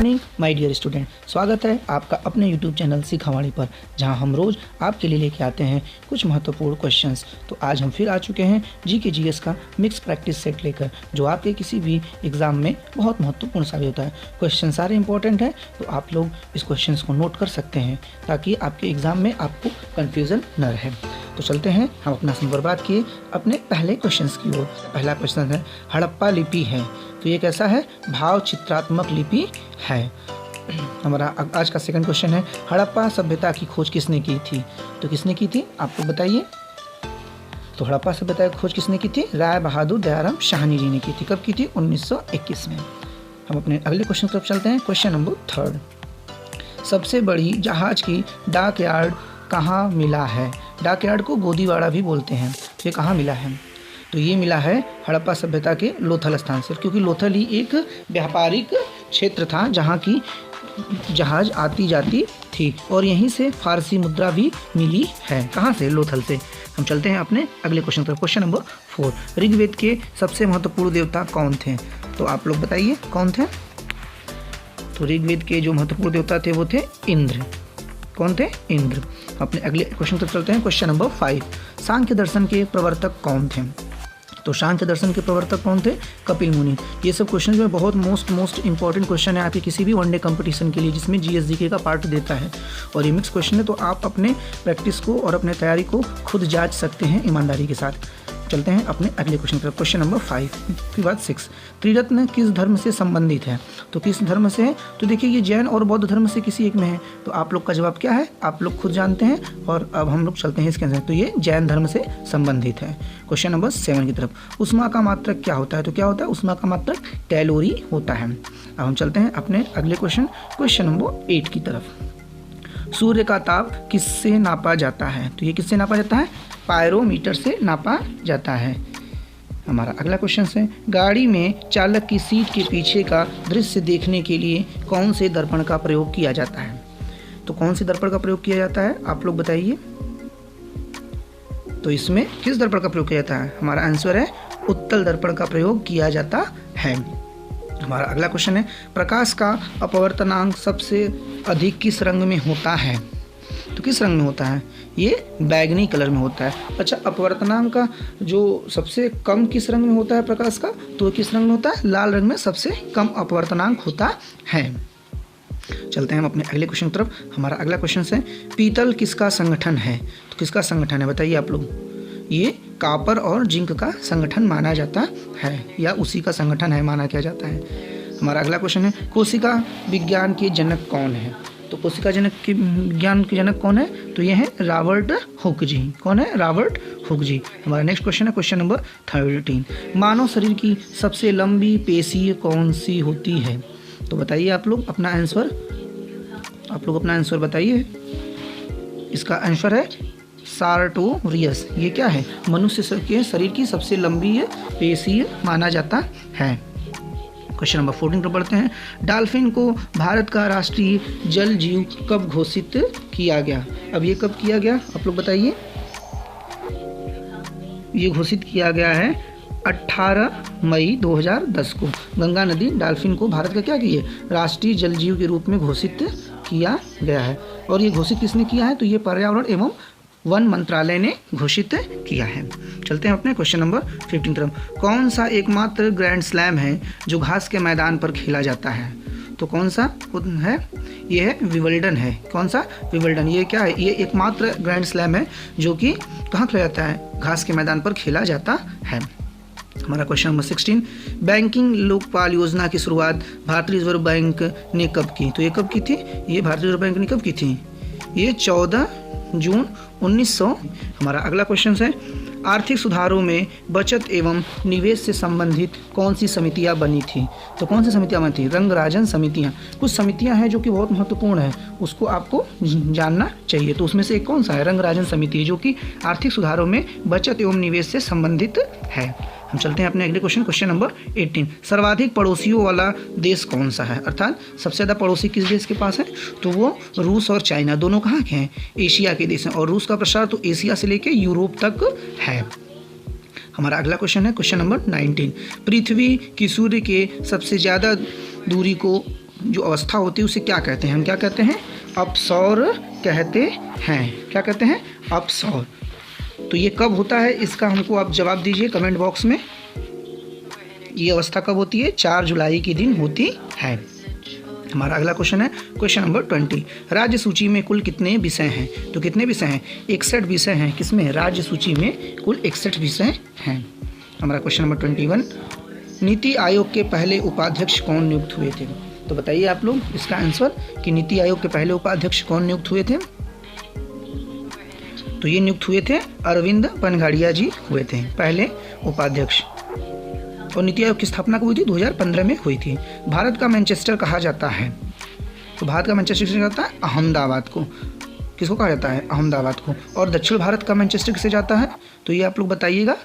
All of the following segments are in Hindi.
मॉर्निंग माय डियर स्टूडेंट, स्वागत है आपका अपने यूट्यूब चैनल सीखावाणी पर, जहां हम रोज़ आपके लिए लेके आते हैं कुछ महत्वपूर्ण क्वेश्चंस। तो आज हम फिर आ चुके हैं जीके जीएस का मिक्स प्रैक्टिस सेट लेकर, जो आपके किसी भी एग्ज़ाम में बहुत महत्वपूर्ण साबित होता है। क्वेश्चन सारे इंपॉर्टेंट हैं, तो आप लोग इस क्वेश्चन को नोट कर सकते हैं ताकि आपके एग्ज़ाम में आपको कन्फ्यूज़न न रहे। तो चलते हैं हम अपना समय बर्बाद किए अपने पहले क्वेश्चन की ओर। पहला क्वेश्चन है हड़प्पा लिपि है, तो ये कैसा है? भाव चित्रात्मक लिपि है। हमारा आज का सेकंड क्वेश्चन है हड़प्पा सभ्यता की खोज किसने की थी? तो किसने की थी आप लोग बताइए। तो हड़प्पा सभ्यता की खोज किसने की थी? राय बहादुर दयाराम शाहनी जी ने की थी। कब की थी? 1921 में। हम अपने अगले क्वेश्चन की तरफ चलते हैं। क्वेश्चन नंबर थर्ड, सबसे बड़ी जहाज की डाक यार्ड कहाँ मिला है? डाक यार्ड को गोदीवाड़ा भी बोलते हैं। तो ये कहाँ मिला है? तो ये मिला है हड़प्पा सभ्यता के लोथल स्थान से, क्योंकि लोथल ही एक व्यापारिक क्षेत्र था जहाँ की जहाज आती जाती थी, और यहीं से फारसी मुद्रा भी मिली है। कहाँ से? लोथल से। हम चलते हैं अपने अगले क्वेश्चन पर। क्वेश्चन नंबर 4, ऋग्वेद के सबसे महत्वपूर्ण देवता कौन थे? तो आप लोग बताइए कौन थे? तो ऋग्वेद के जो महत्वपूर्ण देवता थे वो थे इंद्र। कौन थे? इंद्र। अपने अगले क्वेश्चन पर चलते हैं। क्वेश्चन नंबर 5, सांख्य दर्शन के प्रवर्तक कौन थे? तो सांख्य दर्शन के प्रवर्तक कौन थे? कपिल मुनि। ये सब क्वेश्चन में बहुत मोस्ट इंपॉर्टेंट क्वेश्चन है आपके किसी भी वनडे कंपटीशन के लिए, जिसमें जीएस जीके का पार्ट देता है, और ये मिक्स क्वेश्चन है, तो आप अपने प्रैक्टिस को और अपने तैयारी को खुद जांच सकते हैं ईमानदारी के साथ। चलते हैं अपने अगले क्वेश्चन पर। क्वेश्चन नंबर 5 के बाद 6, त्रिरत्न किस धर्म से संबंधित है? तो किस धर्म से है? तो देखिए ये जैन और बौद्ध धर्म से किसी एक में है। तो आप लोग का जवाब क्या है आप लोग खुद जानते हैं, और अब हम लोग चलते हैं इसके आंसर। तो ये जैन धर्म से संबंधित है। क्वेश्चन नंबर 7 की तरफ, उष्मा का मात्रक क्या होता है? तो क्या होता है? उष्मा का मात्रक कैलोरी होता है। अब हम चलते हैं अपने अगले क्वेश्चन नंबर 8 की तरफ। सूर्य का ताप किससे नापा जाता है? तो ये किससे नापा जाता है? पायरोमीटर से नापा जाता है। हमारा अगला क्वेश्चन है गाड़ी में चालक की सीट के पीछे का दृश्य देखने के लिए कौन से दर्पण का प्रयोग किया जाता है? तो कौन से दर्पण का प्रयोग किया जाता है आप लोग बताइए। तो इसमें किस दर्पण का प्रयोग किया जाता है? हमारा आंसर है उत्तल दर्पण का प्रयोग किया जाता है। हमारा अगला क्वेश्चन है प्रकाश का अपवर्तनांक सबसे अधिक किस रंग में होता है? तो किस रंग में होता है? ये बैगनी कलर में होता है। अच्छा, अपवर्तनांक का जो सबसे कम किस रंग में होता है प्रकाश का? तो किस रंग में होता है? लाल रंग में सबसे कम अपवर्तनांक होता है। चलते हैं हम अपने अगले क्वेश्चन की तरफ। हमारा अगला क्वेश्चन है पीतल किसका संगठन है? तो किसका संगठन है बताइए आप लोग। ये कॉपर और जिंक का संगठन माना जाता है, या उसी का संगठन है माना किया जाता है। हमारा अगला क्वेश्चन है कोशिका विज्ञान के जनक कौन है? तो कोशिका विज्ञान के जनक कौन है? तो ये है रॉबर्ट हुक जी। कौन है? रॉबर्ट हुक जी। हमारा नेक्स्ट क्वेश्चन है क्वेश्चन नंबर 13, मानव शरीर की सबसे लंबी पेशी कौन सी होती है? तो बताइए आप लोग अपना आंसर बताइए। इसका आंसर है सार्टोरियस। ये क्या है? मनुष्य के शरीर की सबसे लंबी पेशी माना जाता है। क्वेश्चन नंबर 14 पर पढ़ते हैं डॉल्फिन को भारत का राष्ट्रीय जल जीव कब घोषित किया गया? अब ये कब किया गया आप लोग बताइए। ये घोषित किया गया है 18 मई 2010 को। गंगा नदी डॉल्फिन को भारत का क्या किए? राष्ट्रीय जल जीव के रूप में घोषित किया गया है। और ये घोषित किसने किया है? तो ये पर्यावरण एवं वन मंत्रालय ने घोषित किया है। चलते हैं अपने क्वेश्चन नंबर 15 तरफ। कौन सा एकमात्र ग्रैंड स्लैम है जो घास के मैदान पर खेला जाता है? तो कौन सा है? ये है विंबलडन है। कौन सा? विंबलडन। ये क्या है? ये एकमात्र ग्रैंड स्लैम है जो कि कहाँ खेला जाता है? घास के मैदान पर खेला जाता है। हमारा क्वेश्चन नंबर 16, बैंकिंग लोकपाल योजना की शुरुआत भारतीय रिजर्व बैंक ने कब की? तो ये कब की थी? ये भारतीय रिजर्व बैंक ने कब की थी? ये 14 जून 1900। हमारा अगला क्वेश्चन है आर्थिक सुधारों में बचत एवं निवेश से संबंधित कौन सी समितियां बनी थी? तो कौन सी समितियां बनी थी? रंगराजन समितियां। कुछ समितियां हैं जो कि बहुत महत्वपूर्ण है, उसको आपको जानना चाहिए। तो उसमें से एक कौन सा है? रंगराजन समिति, जो कि आर्थिक सुधारों में बचत एवं निवेश से संबंधित है। हम चलते हैं अपने अगले क्वेश्चन नंबर 18, सर्वाधिक पड़ोसियों वाला देश कौन सा है? अर्थात सबसे ज़्यादा पड़ोसी किस देश के पास है? तो वो रूस और चाइना, दोनों कहाँ के हैं? एशिया के देश हैं। और रूस का प्रसार तो एशिया से लेकर यूरोप तक है। हमारा अगला क्वेश्चन है क्वेश्चन नंबर 19, पृथ्वी की सूर्य के सबसे ज़्यादा दूरी को जो अवस्था होती है उसे क्या कहते हैं? हम क्या कहते हैं? अपसौर कहते हैं। क्या कहते हैं? अपसौर। तो ये कब होता है, इसका हमको आप जवाब दीजिए कमेंट बॉक्स में। ये अवस्था कब होती है? 4 जुलाई के दिन होती है। हमारा अगला क्वेश्चन है क्वेश्चन नंबर 20। राज्य सूची में कुल कितने विषय हैं? तो कितने विषय हैं? 61 विषय हैं। किसमें? राज्य सूची में कुल 61 विषय हैं। हमारा क्वेश्चन नंबर 21। नीति आयोग के पहले उपाध्यक्ष कौन नियुक्त हुए थे? तो बताइए आप लोग इसका आंसर कि नीति आयोग के पहले उपाध्यक्ष कौन नियुक्त हुए थे? तो ये नियुक्त हुए थे अरविंद पनघाड़िया जी हुए थे पहले उपाध्यक्ष। और नीति आयोग की स्थापना कब हुई थी? 2015 में हुई थी। भारत का मैनचेस्टर कहा जाता है। तो भारत का मैनचेस्टर किसे जाता है? अहमदाबाद को। किसको कहा जाता है? अहमदाबाद को। और दक्षिण भारत का मैनचेस्टर किसे जाता है? तो ये आप लोग बताइएगा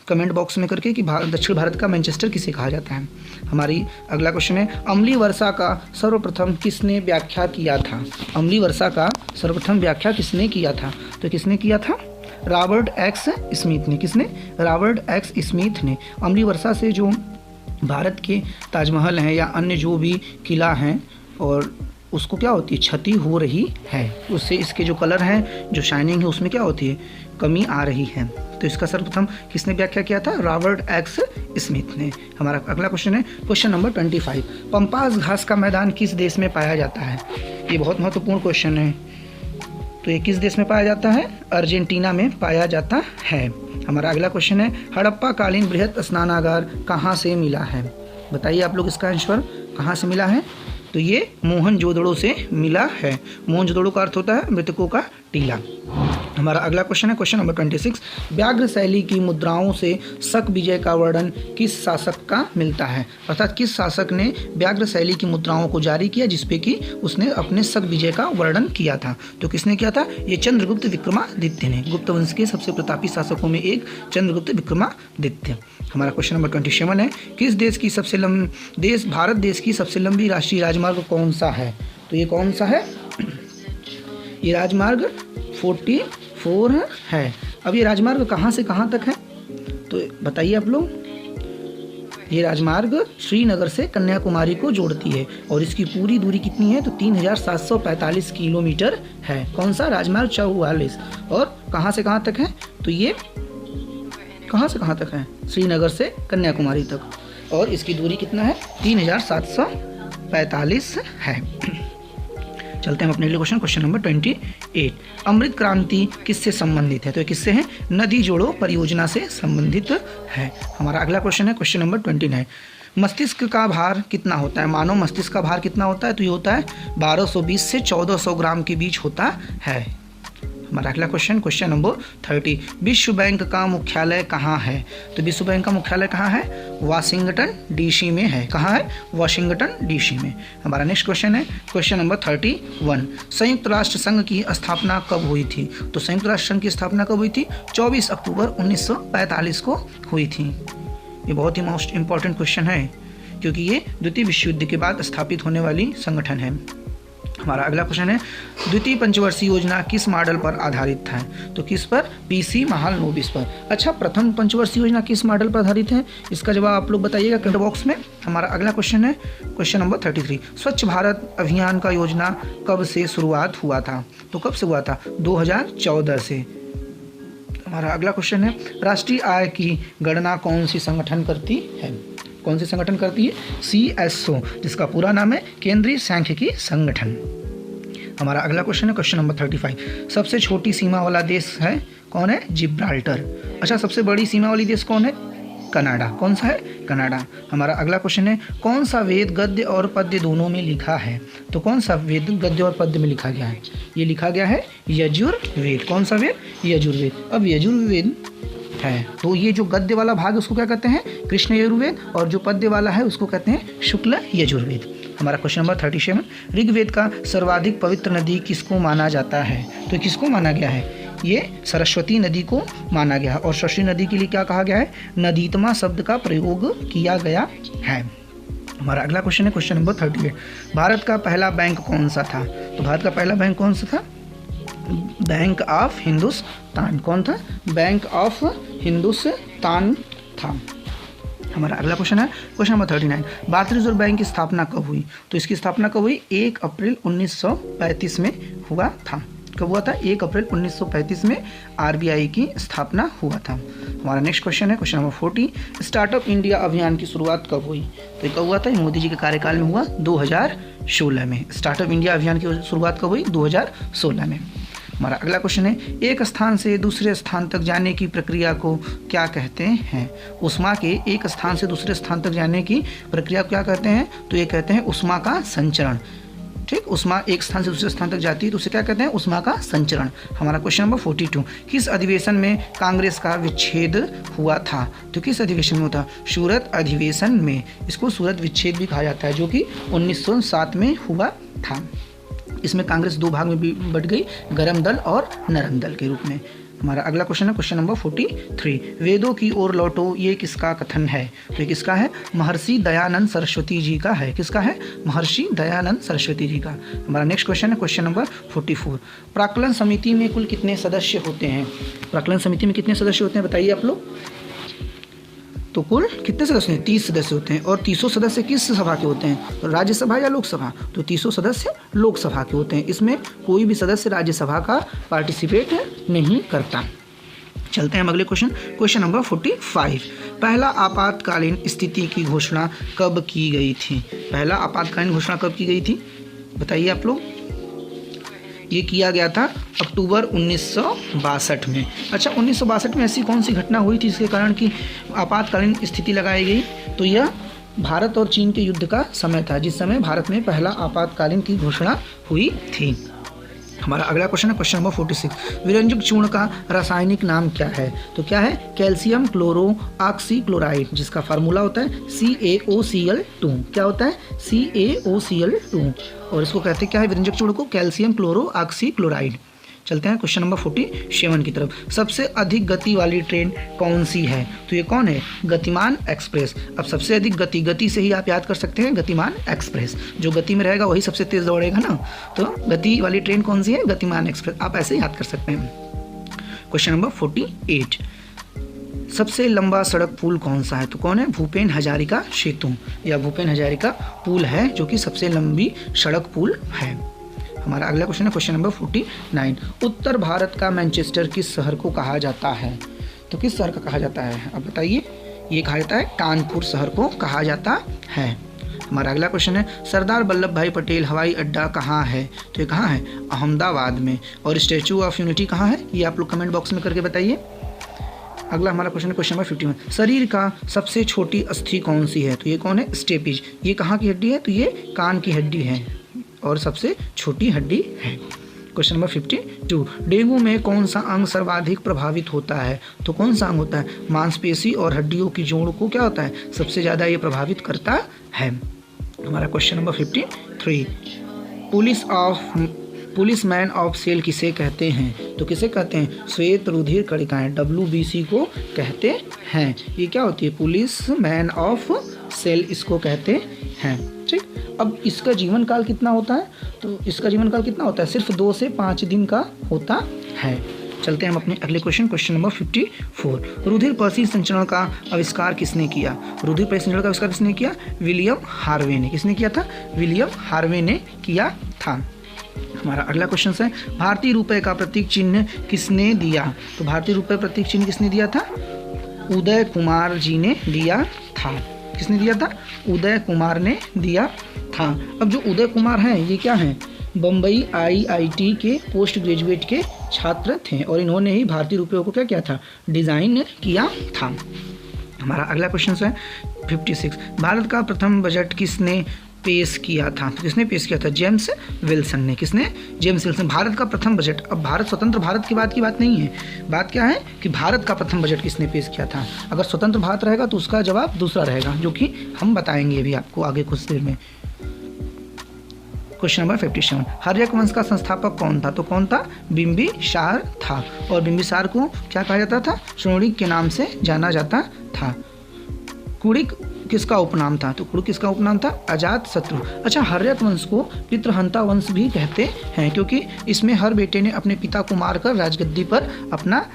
कमेंट बॉक्स में करके कि दक्षिण भारत का मैनचेस्टर किसे कहा जाता है। हमारी अगला क्वेश्चन है अम्लीय वर्षा का सर्वप्रथम किसने व्याख्या किया था? अम्लीय वर्षा का सर्वप्रथम व्याख्या किसने किया था? तो किसने किया था? रॉबर्ट एक्स स्मिथ ने। किसने? रॉबर्ट एक्स स्मिथ ने। अम्लीय वर्षा से जो भारत के ताजमहल हैं या अन्य जो भी किला हैं और उसको क्या होती है? क्षति हो रही है। उससे इसके जो कलर हैं, जो शाइनिंग है, उसमें क्या होती है? कमी आ रही है। तो इसका सर्वप्रथम किसने व्याख्या किया था? रॉबर्ट एक्स स्मिथ ने। हमारा अगला क्वेश्चन है क्वेश्चन नंबर 25। पंपास घास का मैदान किस देश में पाया जाता है? ये बहुत महत्वपूर्ण क्वेश्चन है। तो ये किस देश में पाया जाता है? अर्जेंटीना में पाया जाता है। हमारा अगला क्वेश्चन है हड़प्पा कालीन बृहत स्नानागार कहाँ से मिला है? बताइए आप लोग इसका आंसर कहाँ से मिला है? तो ये मोहनजोदड़ो से मिला है। मोहनजोदड़ो का अर्थ होता है मृतकों का टीला। हमारा अगला क्वेश्चन है क्वेश्चन नंबर 26। व्याघ्र शैली की मुद्राओं से शक विजय का वर्णन किस शासक का मिलता है? अर्थात किस शासक ने व्याघ्र शैली की मुद्राओं को जारी किया जिसपे कि उसने अपने शक विजय का वर्णन किया था? तो किसने किया था? ये चंद्रगुप्त विक्रमादित्य ने। गुप्त वंश के सबसे प्रतापी शासकों में एक चंद्रगुप्त विक्रमादित्य। हमारा क्वेश्चन नंबर 27 है किस देश की सबसे भारत देश की सबसे लंबी राष्ट्रीय राजमार्ग कौन सा है? तो ये कौन सा है? ये राजमार्ग 44 है। अब ये राजमार्ग कहाँ से कहाँ तक है? तो बताइए आप लोग। ये राजमार्ग श्रीनगर से कन्याकुमारी को जोड़ती है और इसकी पूरी दूरी कितनी है? तो 3745 किलोमीटर है। कौन सा? राजमार्ग 44। और कहाँ से कहाँ तक है? तो ये कहाँ से कहाँ तक है? श्रीनगर से कन्याकुमारी तक। और इसकी दूरी कितना है? 3745 है। चलते हैं अपने अगले क्वेश्चन नंबर 28। अमृत क्रांति किससे संबंधित है? तो किससे है? नदी जोड़ो परियोजना से संबंधित है। हमारा अगला क्वेश्चन है क्वेश्चन नंबर 29। मस्तिष्क का भार कितना होता है? मानव मस्तिष्क का भार कितना होता है? तो ये होता है 1220 से 1400 ग्राम के बीच होता है। हमारा अगला क्वेश्चन नंबर 30। विश्व बैंक का मुख्यालय कहाँ है? तो विश्व बैंक का मुख्यालय कहाँ है? वाशिंगटन डीसी में है। कहाँ है? वाशिंगटन डीसी में। हमारा नेक्स्ट क्वेश्चन है क्वेश्चन नंबर 31। संयुक्त राष्ट्र संघ की स्थापना कब हुई थी? तो संयुक्त राष्ट्र संघ की स्थापना कब हुई थी? 24 अक्टूबर 1945 को हुई थी। ये बहुत ही मोस्ट इम्पॉर्टेंट क्वेश्चन है क्योंकि ये द्वितीय विश्व युद्ध के बाद स्थापित होने वाली संगठन है। हमारा अगला क्वेश्चन है द्वितीय पंचवर्षीय योजना किस मॉडल पर आधारित था? तो किस पर? पीसी महालनोबिस पर। अच्छा, प्रथम पंचवर्षीय योजना किस मॉडल पर आधारित है? इसका जवाब आप लोग बताइएगा कमेंट बॉक्स में। हमारा अगला क्वेश्चन है क्वेश्चन नंबर 33। स्वच्छ भारत अभियान का योजना कब से शुरुआत हुआ था? तो कब से हुआ था? 2014 से। हमारा अगला क्वेश्चन है राष्ट्रीय आय की गणना कौन सी संगठन करती है? कौन सी संगठन करती है? CSO, जिसका पूरा नाम है केंद्रीय सांख्यिकी संगठन। हमारा अगला क्वेश्चन है क्वेश्चन नंबर 35। सबसे छोटी सीमा वाला देश है कौन है? जिब्राल्टर। अच्छा, सबसे बड़ी सीमा वाली देश कौन है? कनाडा। कौन सा है? कनाडा। हमारा अगला क्वेश्चन है कौन सा वेद गद्य और पद्य दोनों में लिखा है? तो कौन सा वेद गद्य और पद्य में लिखा गया है? ये लिखा गया है यजुर्वेद। कौन सा वेद? यजुर्वेद। अब यजुर्वेद है तो ये जो गद्य वाला भाग है उसको क्या कहते हैं? कृष्ण यजुर्वेद। और जो पद्य वाला है उसको कहते हैं शुक्ल यजुर्वेद। हमारा क्वेश्चन नंबर 37। ऋग्वेद का सर्वाधिक पवित्र नदी किसको माना जाता है? तो किसको माना गया है? ये सरस्वती नदी को माना गया। और सरस्वती नदी के लिए क्या कहा गया है? नदीतमा शब्द का प्रयोग किया गया है। हमारा अगला क्वेश्चन है क्वेश्चन नंबर 38। भारत का पहला बैंक कौन सा था? तो भारत का पहला बैंक कौन सा था? Bank of Hindustan. कौन था? बैंक ऑफ हिंदुस्तान था। हमारा अगला क्वेश्चन है क्वेश्चन नंबर 39, भारतीय रिजर्व बैंक की स्थापना कब हुई? तो इसकी स्थापना कब हुई? 1 अप्रैल 1935 में हुआ था। कब हुआ था? 1 अप्रैल 1935 में आरबीआई की स्थापना हुआ था। हमारा नेक्स्ट क्वेश्चन है क्वेश्चन नंबर 40, स्टार्टअप इंडिया अभियान की शुरुआत कब हुई? तो ये कब हुआ था? मोदी जी के कार्यकाल में हुआ 2016 में। स्टार्टअप इंडिया अभियान की शुरुआत कब हुई? 2016 में। हमारा अगला क्वेश्चन है, एक स्थान से दूसरे स्थान तक जाने की प्रक्रिया को क्या कहते हैं? उष्मा के एक स्थान से दूसरे स्थान तक जाने की प्रक्रिया को क्या कहते हैं? तो ये कहते हैं उष्मा का संचरण। ठीक, उष्मा एक स्थान से दूसरे स्थान तक जाती है तो उसे क्या कहते हैं? उष्मा का संचरण। हमारा क्वेश्चन नंबर 42, किस अधिवेशन में कांग्रेस का विच्छेद हुआ था? तो किस अधिवेशन में हुआ था? सूरत अधिवेशन में। इसको सूरत विच्छेद भी कहा जाता है, जो कि 1907 में हुआ था। इसमें कांग्रेस दो भाग में भी बट गई, गरम दल और नरम दल के रूप में। हमारा अगला क्वेश्चन है क्वेश्चन नंबर 43, वेदों की ओर लौटो, ये किसका कथन है? तो ये किसका है? महर्षि दयानंद सरस्वती जी का है। किसका है? महर्षि दयानंद सरस्वती जी का। हमारा नेक्स्ट क्वेश्चन है क्वेश्चन नंबर 44, प्राक्कलन समिति में कुल कितने सदस्य होते हैं? प्राक्कलन समिति में कितने सदस्य होते हैं बताइए आप लोग? तो कुल कितने सदस्य हैं? 30 सदस्य होते हैं। और 30 सदस्य किस सभा के होते हैं? तो राज्यसभा या लोकसभा? तो 30 सदस्य लोकसभा के होते हैं। इसमें कोई भी सदस्य राज्यसभा का पार्टिसिपेट नहीं करता। चलते हैं हम अगले क्वेश्चन, क्वेश्चन नंबर 45, पहला आपातकालीन स्थिति की घोषणा कब की गई थी? पहला आपातकालीन घोषणा कब की गई थी बताइए आप लोग? ये किया गया था अक्टूबर 1962 में। अच्छा, 1962 में ऐसी कौन सी घटना हुई थी जिसके कारण कि आपातकालीन स्थिति लगाई गई? तो यह भारत और चीन के युद्ध का समय था, जिस समय भारत में पहला आपातकालीन की घोषणा हुई थी। हमारा अगला क्वेश्चन है क्वेश्चन नंबर 46, विरंजक चूर्ण का रासायनिक नाम क्या है? तो क्या है? कैल्शियम क्लोरो ऑक्सीक्लोराइड, जिसका फार्मूला होता है CaOCl2। क्या होता है? CaOCl2। और इसको कहते हैं क्या है? विरंजक चूर्ण को कैल्शियम क्लोरो ऑक्सीक्लोराइड। चलते हैं क्वेश्चन नंबर 47 की तरफ, सबसे अधिक गति वाली ट्रेन कौन सी है? तो ये कौन है? गतिमान एक्सप्रेस। अब सबसे अधिक गति से ही आप याद कर सकते हैं गतिमान एक्सप्रेस। जो गति में रहेगा वही सबसे तेज दौड़ेगा ना, तो गति वाली ट्रेन कौन सी है? गतिमान एक्सप्रेस। आप ऐसे याद कर सकते हैं। क्वेश्चन नंबर 48, सबसे लंबा सड़क पुल कौन सा है? तो कौन है? भूपेन हजारिका सेतु या भूपेन हजारिका पुल है, जो कि सबसे लंबी सड़क पुल है। हमारा अगला क्वेश्चन है क्वेश्चन नंबर 49, उत्तर भारत का मैनचेस्टर किस शहर को कहा जाता है? तो किस शहर का कहा जाता है आप बताइए? ये कहा जाता है कानपुर शहर को कहा जाता है। हमारा अगला क्वेश्चन है, सरदार वल्लभ भाई पटेल हवाई अड्डा कहाँ है? तो ये कहाँ है? अहमदाबाद में। और स्टैचू ऑफ यूनिटी कहाँ है? ये आप लोग कमेंट बॉक्स में करके बताइए। अगला हमारा क्वेश्चन है क्वेश्चन नंबर 51, शरीर का सबसे छोटी अस्थि कौन सी है? तो ये कौन है? स्टेपिज। ये कहाँ की हड्डी है? तो ये कान की हड्डी है और सबसे छोटी हड्डी है। क्वेश्चन नंबर 52, डेंगू में कौन सा अंग सर्वाधिक प्रभावित होता है? तो कौन सा अंग होता है? मांसपेशी और हड्डियों की जोड़ को क्या होता है? सबसे ज़्यादा ये प्रभावित करता है। हमारा question number 53, policeman of sale किसे कहते हैं? तो किसे कहते हैं? श्वेत रुधिर कणिकाएं, WBC को कहते हैं। ये क्या होती है? पुलिसमैन ऑफ सेल इसको कहते हैं। ठीक, अब इसका जीवन काल कितना होता है? तो इसका जीवन काल कितना होता है? सिर्फ 2 से 5 दिन का होता है। चलते हैं हम अपने अगले क्वेश्चन नंबर 54, रुधिर पर्ची संचरण का आविष्कार किसने किया? रुधिर पर्ची संचरण का आविष्कार किसने किया? विलियम हार्वे ने। किसने किया था? विलियम हार्वे ने किया था। हमारा अगला क्वेश्चन है, भारतीय रुपए का प्रतीक चिन्ह किसने दिया? तो भारतीय रुपए प्रतीक चिन्ह किसने दिया था? उदय कुमार जी ने दिया था। किसने दिया था? उदय कुमार ने दिया था। अब जो उदय कुमार हैं ये क्या हैं? बम्बई IIT के पोस्ट ग्रेजुएट के छात्र थे और इन्होंने ही भारतीय रुपयों को क्या किया था? डिज़ाइन किया था। हमारा अगला क्वेश्चन है 56, भारत का प्रथम बजट किसने पेश किया था? तो किसने पेश किया था? जेम्स विल्सन ने। किसने? James Wilson. भारत का प्रथम बजट, अब भारत स्वतंत्र भारत की बात नहीं है, बात क्या है कि भारत का प्रथम बजट किसने पेश किया था। अगर स्वतंत्र भारत रहेगा तो उसका जवाब दूसरा रहेगा, जो कि हम बताएंगे अभी आपको आगे कुछ देर में। क्वेश्चन नंबर 57, हर्यक वंश का संस्थापक कौन था? तो कौन था? बिंबिसार था। और बिंबिसार को क्या कहा जाता था? शोणिक के नाम से जाना जाता था। कुड़िक किसका उपनाम था? तो कुड़िक किसका उपनाम था? अजात शत्रु। अच्छा, हर्यक वंश को पितृहंता वंश भी कहते हैं, क्योंकि इसमें हर बेटे ने अपने पिता को मारकर राजगद्दी पर अपना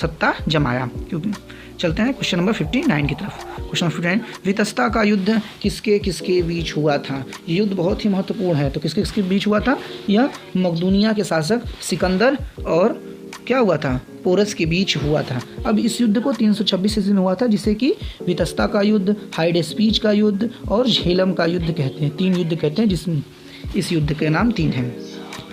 सत्ता जमाया। क्योंकि चलते हैं क्वेश्चन नंबर 59 की तरफ। क्वेश्चन नंबर 59, वितस्ता का युद्ध किसके किसके बीच हुआ था? ये युद्ध बहुत ही महत्वपूर्ण है। तो किसके किसके बीच हुआ था? यह मकदूनिया के शासक सिकंदर और क्या हुआ था? पोरस के बीच हुआ था। अब इस युद्ध को 326 ईस्वी में हुआ था, जिसे कि वितस्ता का युद्ध, हाइडेस्पीच का युद्ध और झेलम का युद्ध कहते हैं। 3 युद्ध कहते हैं, जिसमें इस युद्ध के नाम 3 हैं।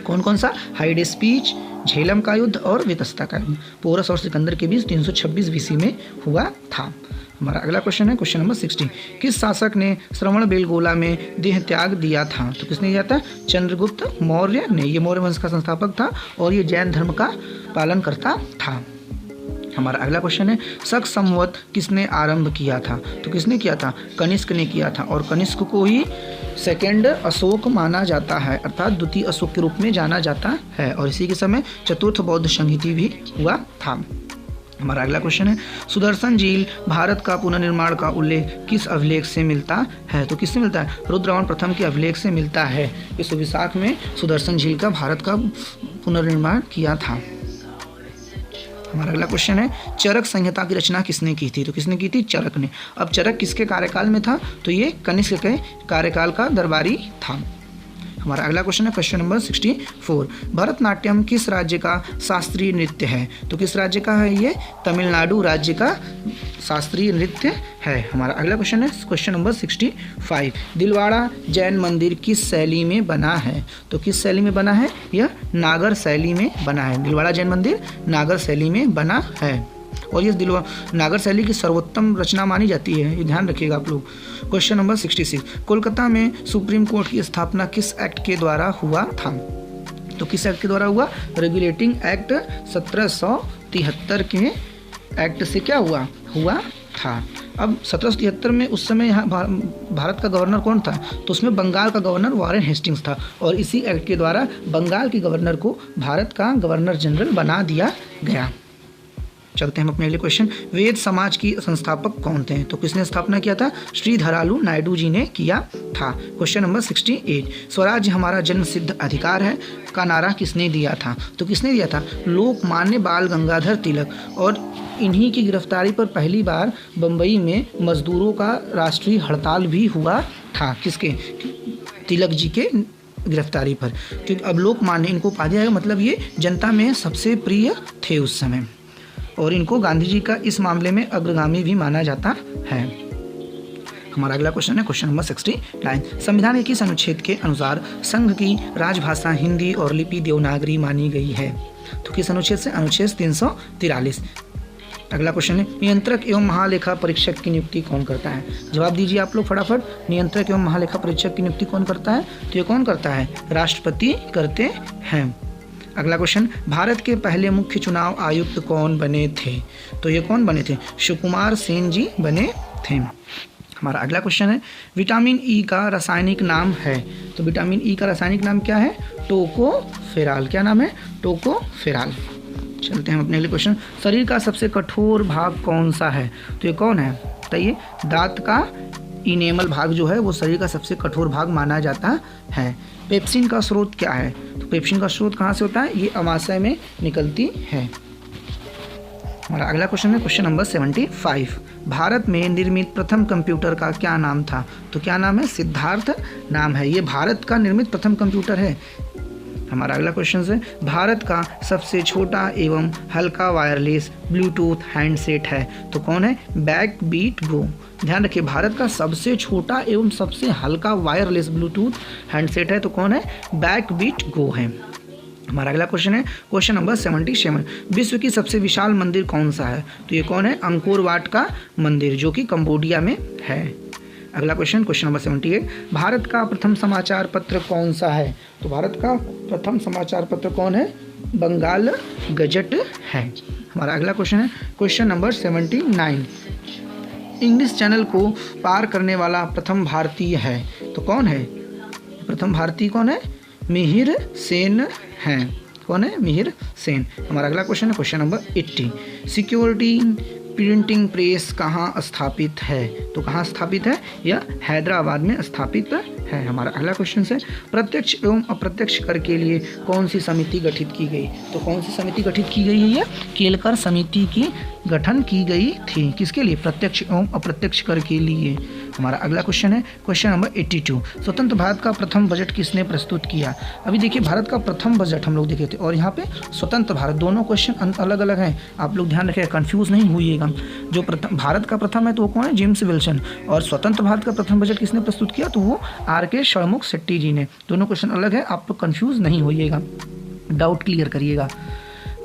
कौन कौन सा? हाइडेस्पीच, झेलम का युद्ध और वितस्ता का युद्ध। पोरस और सिकंदर के बीच 326 बीसी में हुआ था। हमारा अगला क्वेश्चन है क्वेश्चन नंबर 60, किस शासक ने श्रवणबेलगोला में देह त्याग दिया था? तो किसने किया था? चंद्रगुप्त मौर्य ने। ये मौर्य वंश का संस्थापक था और ये जैन धर्म का पालन करता था। हमारा अगला क्वेश्चन है, शक संवत किसने आरंभ किया था? तो किसने किया था? कनिष्क ने किया था। और कनिष्क को ही सेकेंड अशोक माना जाता है, अर्थात द्वितीय अशोक के रूप में जाना जाता है। और इसी के समय चतुर्थ बौद्ध संहिता भी हुआ था। हमारा अगला क्वेश्चन है, सुदर्शन झील भारत का पुनर्निर्माण का उल्लेख किस अभिलेख से मिलता है? तो किससे मिलता है? रुद्ररावण प्रथम के अभिलेख से मिलता है। इस विशाख में सुदर्शन झील का भारत का पुनर्निर्माण किया था। हमारा अगला क्वेश्चन है, चरक संहिता की रचना किसने की थी? तो किसने की थी? चरक ने। अब चरक किसके कार्यकाल में था? तो ये कनिष्क के कार्यकाल का दरबारी था। हमारा अगला क्वेश्चन है क्वेश्चन नंबर 64, भरतनाट्यम किस राज्य का शास्त्रीय नृत्य है? तो किस राज्य का है ये? तमिलनाडु राज्य का शास्त्रीय नृत्य है। हमारा अगला क्वेश्चन है क्वेश्चन नंबर 65, दिलवाड़ा जैन मंदिर किस शैली में बना है? तो किस शैली में बना है? यह नागर शैली में बना है। दिलवाड़ा जैन मंदिर नागर शैली में बना है और ये नागर शैली की सर्वोत्तम रचना मानी जाती है, ये ध्यान रखिएगा आप लोग। क्वेश्चन नंबर 66, कोलकाता में सुप्रीम कोर्ट की स्थापना किस एक्ट के द्वारा हुआ था? तो किस एक्ट के द्वारा हुआ? रेगुलेटिंग एक्ट 1773 के एक्ट से क्या हुआ था। अब 1773 में उस समय यहाँ भारत का गवर्नर कौन था? तो उसमें बंगाल का गवर्नर वॉरेन हेस्टिंग्स था और इसी एक्ट के द्वारा बंगाल के गवर्नर को भारत का गवर्नर जनरल बना दिया गया। चलते हैं हम अपने अगले क्वेश्चन, वेद समाज की संस्थापक कौन थे? तो किसने स्थापना किया था? श्रीधरालु नायडू जी ने किया था। क्वेश्चन नंबर 68, स्वराज्य हमारा जन्म सिद्ध अधिकार है का नारा किसने दिया था? तो किसने दिया था? लोकमान्य बाल गंगाधर तिलक। और इन्हीं की गिरफ्तारी पर पहली बार बम्बई में मजदूरों का राष्ट्रीय हड़ताल भी हुआ था। किसके? तिलक जी के गिरफ्तारी पर, क्योंकि अब लोकमान्य इनको पा दिया गया, मतलब ये जनता में सबसे प्रिय थे उस समय और इनको गांधी जी का इस मामले में अग्रगामी भी माना जाता है। हमारा अगला क्वेश्चन है क्वेश्चन नंबर 69, संविधान के किस अनुच्छेद के अनुसार संघ की राजभाषा हिंदी और लिपि देवनागरी मानी गई है? तो किस अनुच्छेद से? अनुच्छेद 343। अगला क्वेश्चन है, नियंत्रक एवं महालेखा परीक्षक की नियुक्ति कौन करता है? जवाब दीजिए आप लोग फटाफट। नियंत्रक एवं महालेखा परीक्षक की नियुक्ति कौन करता है? तो ये कौन करता है? राष्ट्रपति करते हैं। अगला क्वेश्चन, भारत के पहले मुख्य चुनाव आयुक्त कौन बने थे? तो ये कौन बने थे? शिवकुमार सेन जी बने थे। हमारा अगला क्वेश्चन है, विटामिन ई का रासायनिक नाम है? तो विटामिन ई का रासायनिक नाम क्या है? टोकोफेराल। क्या नाम है? टोकोफेराल। चलते हैं अपने अगले क्वेश्चन, शरीर का सबसे कठोर भाग कौन सा है? तो ये कौन है बताइए? दांत का इनेमल भाग जो है वो शरीर का सबसे कठोर भाग माना जाता है। पेप्सिन का स्रोत क्या है? तो पेप्सिन का स्रोत कहाँ से होता है? ये अमाशय में निकलती है। हमारा अगला क्वेश्चन है क्वेश्चन नंबर 75, भारत में निर्मित प्रथम कंप्यूटर का क्या नाम था? तो क्या नाम है? सिद्धार्थ नाम है। ये भारत का निर्मित प्रथम कंप्यूटर है। हमारा अगला क्वेश्चन है, भारत का सबसे छोटा एवं हल्का वायरलेस ब्लूटूथ हैंडसेट है? तो कौन है? बैकबीट गो। ध्यान रखिए, भारत का सबसे छोटा एवं सबसे हल्का वायरलेस ब्लूटूथ हैंडसेट है तो कौन है? बैकबीट गो है। हमारा अगला क्वेश्चन है क्वेश्चन नंबर 77, विश्व की सबसे विशाल मंदिर कौन सा है? तो ये कौन है? अंकोर वाट का मंदिर जो कि कंबोडिया में है। अगला क्वेश्चन क्वेश्चन नंबर 78, भारत का प्रथम समाचार पत्र कौन सा है? तो भारत का प्रथम समाचार पत्र कौन है? बंगाल गजट है। हमारा अगला क्वेश्चन है क्वेश्चन नंबर 79, इंग्लिश चैनल को पार करने वाला प्रथम भारतीय है? तो कौन है? प्रथम भारतीय कौन है? मिहिर सेन है। कौन है? मिहिर सेन। हमारा अगला क्वेश्चन है question number 80, security printing press कहाँ स्थापित है? तो कहाँ स्थापित है? यह हैदराबाद में स्थापित है। हमारा अगला क्वेश्चन है, प्रत्यक्ष एवं अप्रत्यक्ष कर के लिए कौन सी समिति गठित की गई? तो कौन सी समिति गठित की गई है? यह केलकर समिति की गठन की गई थी। किसके लिए? प्रत्यक्ष एवं अप्रत्यक्ष कर के लिए। हमारा अगला क्वेश्चन है क्वेश्चन नंबर 82, स्वतंत्र भारत का प्रथम बजट किसने प्रस्तुत किया? अभी देखिए, भारत का प्रथम बजट हम लोग देखे थे और यहाँ पे स्वतंत्र भारत, दोनों क्वेश्चन अलग अलग हैं। आप लोग ध्यान रखिएगा, कंफ्यूज नहीं होइएगा। जो प्रथम भारत का प्रथम है तो वो कौन है? James Wilson. और स्वतंत्र भारत का प्रथम बजट किसने प्रस्तुत किया? तो वो R.K. षणमुख शेट्टी जी ने। दोनों क्वेश्चन अलग है, आप लोग कंफ्यूज नहीं होइएगा, डाउट क्लियर करिएगा।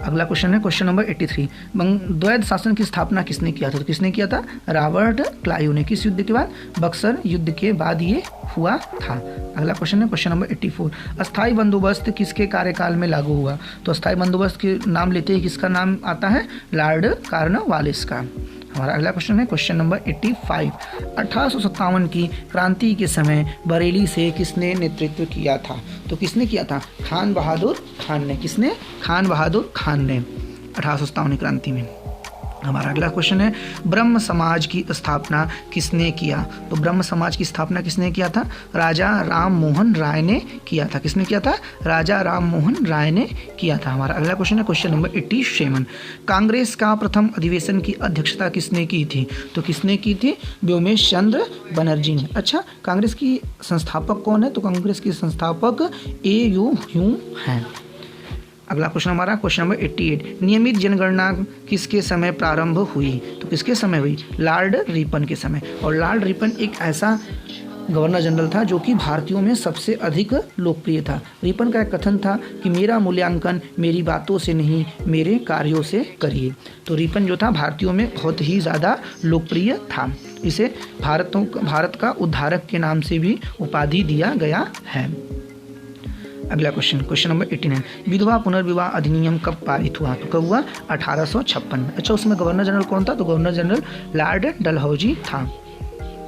अगला क्वेश्चन है क्वेश्चन नंबर 83, द्वैध शासन की स्थापना किसने किया था? तो किसने किया था? रॉबर्ट क्लाइव ने। किस युद्ध के बाद? बक्सर युद्ध के बाद ये हुआ था। अगला क्वेश्चन है क्वेश्चन नंबर 84, अस्थाई बंदोबस्त किसके कार्यकाल में लागू हुआ? तो अस्थाई बंदोबस्त के नाम लेते ही किसका नाम आता है? लॉर्ड कॉर्नवालिस का। हमारा अगला क्वेश्चन है क्वेश्चन नंबर 85, 1857 की क्रांति के समय बरेली से किसने नेतृत्व किया था? तो किसने किया था? खान बहादुर खान ने। किसने? खान बहादुर खान ने 1857 क्रांति में। हमारा अगला क्वेश्चन है, ब्रह्म समाज की स्थापना किसने किया? तो ब्रह्म समाज की स्थापना किसने किया था? राजा राम मोहन राय ने किया था। किसने किया था? राजा राम मोहन राय ने किया था। हमारा अगला क्वेश्चन है क्वेश्चन नंबर 87, कांग्रेस का प्रथम अधिवेशन की अध्यक्षता किसने की थी? तो किसने की थी? व्योमेश चंद्र बनर्जी ने। अच्छा, कांग्रेस की संस्थापक कौन है? तो कांग्रेस की संस्थापक A.U. ह्यूम हैं। अगला क्वेश्चन हमारा क्वेश्चन नंबर 88, नियमित जनगणना किसके समय प्रारंभ हुई? तो किसके समय हुई? लॉर्ड रिपन के समय। और लॉर्ड रिपन एक ऐसा गवर्नर जनरल था जो कि भारतीयों में सबसे अधिक लोकप्रिय था। रिपन का एक कथन था कि मेरा मूल्यांकन मेरी बातों से नहीं, मेरे कार्यों से करिए। तो रिपन जो था भारतीयों में बहुत ही ज़्यादा लोकप्रिय था। इसे भारत का उद्धारक के नाम से भी उपाधि दिया गया है। अगला क्वेश्चन क्वेश्चन नंबर 89, विधवा पुनर्विवाह अधिनियम कब पारित हुआ? तो कब हुआ? 1856। अच्छा, उसमें गवर्नर जनरल कौन था? तो गवर्नर जनरल लॉर्ड डलहौजी था।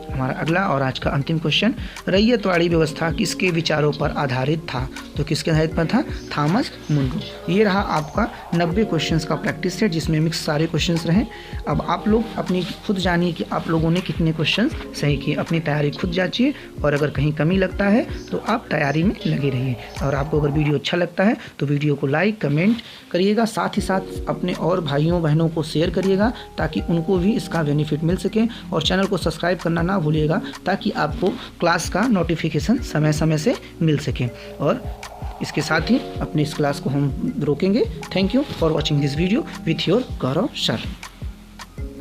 हमारा अगला और आज का अंतिम क्वेश्चन, रैयतवाड़ी व्यवस्था किसके विचारों पर आधारित था? तो किसके आधारित पर था? Thomas Munro. ये रहा आपका 90 क्वेश्चंस का प्रैक्टिस सेट, जिसमें मिक्स सारे क्वेश्चंस रहे। अब आप लोग अपनी खुद जानिए कि आप लोगों ने कितने क्वेश्चंस सही किए। अपनी तैयारी खुद जांचिए और अगर कहीं कमी लगता है तो आप तैयारी में लगे रहिए। और आपको अगर वीडियो अच्छा लगता है तो वीडियो को लाइक कमेंट करिएगा, साथ ही साथ अपने और भाइयों बहनों को शेयर करिएगा ताकि उनको भी इसका बेनिफिट मिल सके। और चैनल को सब्सक्राइब करना ना भूलिएगा ताकि आपको क्लास का नोटिफिकेशन समय समय से मिल सके। और इसके साथ ही अपनी इस क्लास को हम रोकेंगे। Thank you for watching this video with your Gaurav sir.